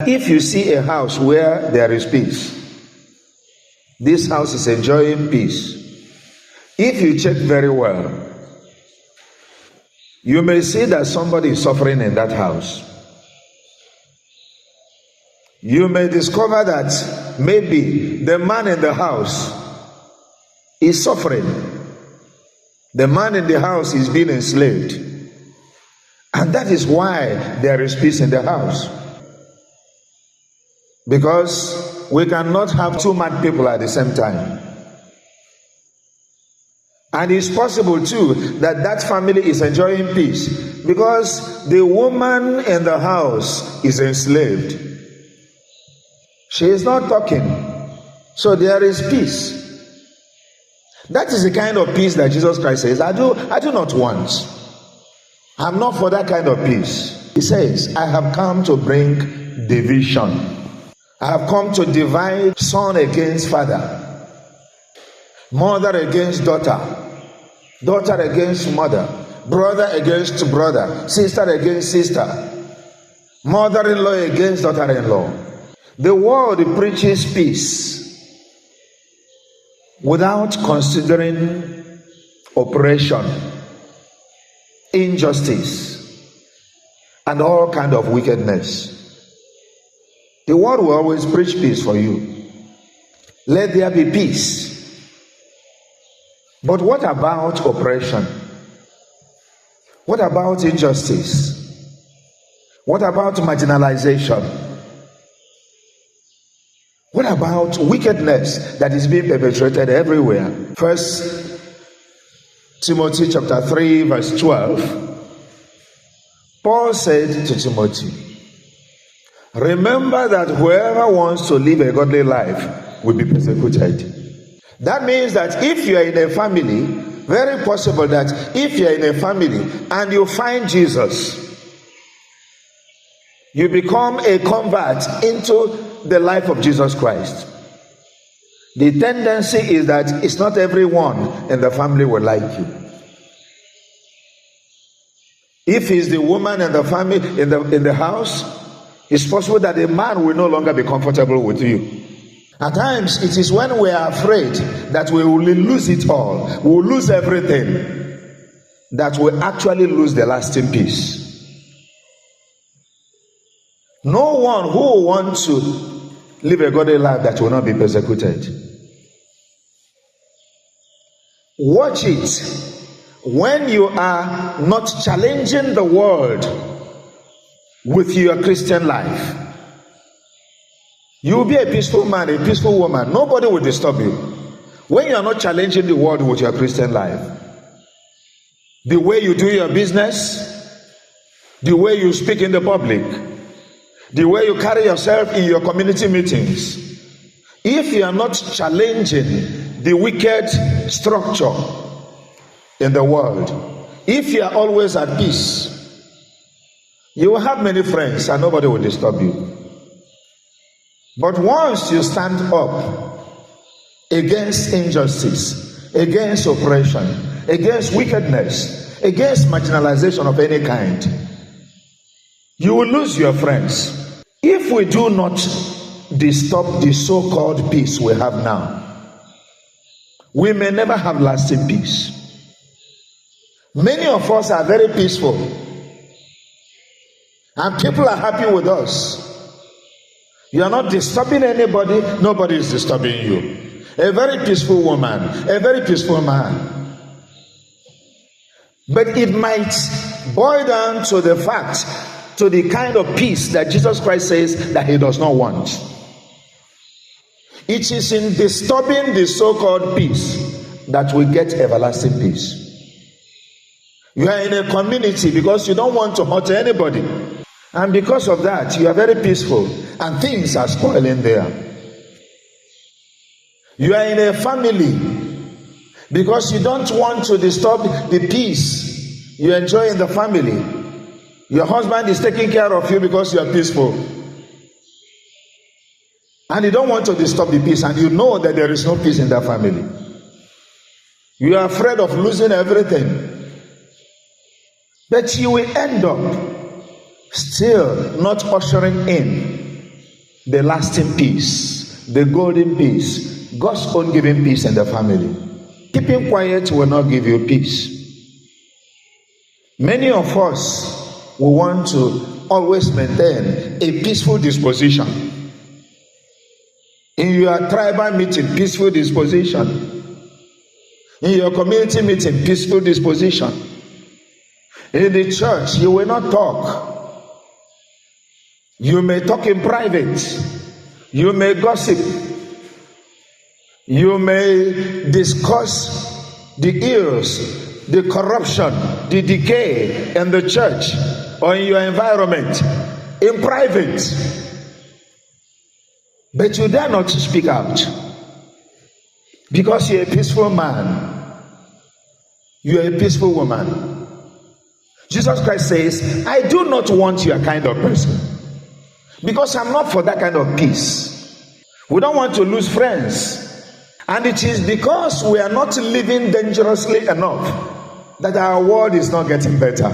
If you see a house where there is peace, this house is enjoying peace. If you check very well, you may see that somebody is suffering in that house. You may discover that maybe the man in the house is suffering. The man in the house is being enslaved. And that is why there is peace in the house. Because we cannot have two mad people at the same time. And it's possible too that that family is enjoying peace because the woman in the house is enslaved. She is not talking. So there is peace. That is the kind of peace that Jesus Christ says, I do not want. I'm not for that kind of peace. He says, I have come to bring division. I have come to divide son against father, mother against daughter, daughter against mother, brother against brother, sister against sister, mother-in-law against daughter-in-law. The world preaches peace without considering oppression, injustice, and all kind of wickedness. The world will always preach peace for you. Let there be peace. But what about oppression? What about injustice? What about marginalization? What about wickedness that is being perpetrated everywhere? 1 Timothy chapter 3 verse 12. Paul said to Timothy, remember that whoever wants to live a godly life will be persecuted. That means that if you are in a family, very possible that if you are in a family and you find Jesus, you become a convert into the life of Jesus Christ. The tendency is that it's not everyone in the family will like you. If it's the woman in the family in the house, it's possible that the man will no longer be comfortable with you. At times, it is when we are afraid that we will lose it all, we will lose everything, that we actually lose the lasting peace. No one who will want to live a godly life that will not be persecuted. Watch it when you are not challenging the world with your Christian life. You will be a peaceful man, a peaceful woman. Nobody will disturb you. When you are not challenging the world with your Christian life, the way you do your business, the way you speak in the public, the way you carry yourself in your community meetings, if you are not challenging the wicked structure in the world, if you are always at peace, you will have many friends and nobody will disturb you. But once you stand up against injustice, against oppression, against wickedness, against marginalization of any kind, you will lose your friends. If we do not disturb the so-called peace we have now, we may never have lasting peace. Many of us are very peaceful, and people are happy with us. You are not disturbing anybody, nobody is disturbing you. A very peaceful woman, a very peaceful man. But it might boil down to the fact, to the kind of peace that Jesus Christ says that he does not want. It is in disturbing the so-called peace that we get everlasting peace. You are in a community because you don't want to hurt anybody. And because of that, you are very peaceful and things are spoiling there. You are in a family because you don't want to disturb the peace you enjoy in the family. Your husband is taking care of you because you are peaceful. And you don't want to disturb the peace, and you know that there is no peace in that family. You are afraid of losing everything. But you will end up still not ushering in the lasting peace, the golden peace, God's own given peace in the family. Keeping quiet will not give you peace. Many of us will want to always maintain a peaceful disposition. In your tribal meeting, peaceful disposition. In your community meeting, peaceful disposition. In the church, you will not talk. You may talk in private. You may gossip. You may discuss the ills, the corruption, the decay in the church or in your environment in private. But you dare not speak out because you're a peaceful man. You're a peaceful woman. Jesus Christ says, I do not want your kind of person because I'm not for that kind of peace. We don't want to lose friends. And it is because we are not living dangerously enough that our world is not getting better.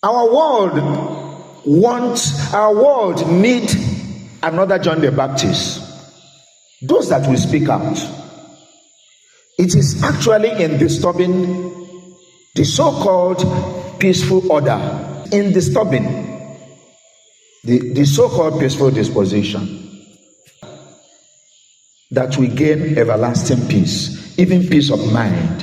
Our world need another John the Baptist. Those that will speak out. It is actually in disturbing the so-called peaceful order, in disturbing the so-called peaceful disposition, that we gain everlasting peace, even peace of mind.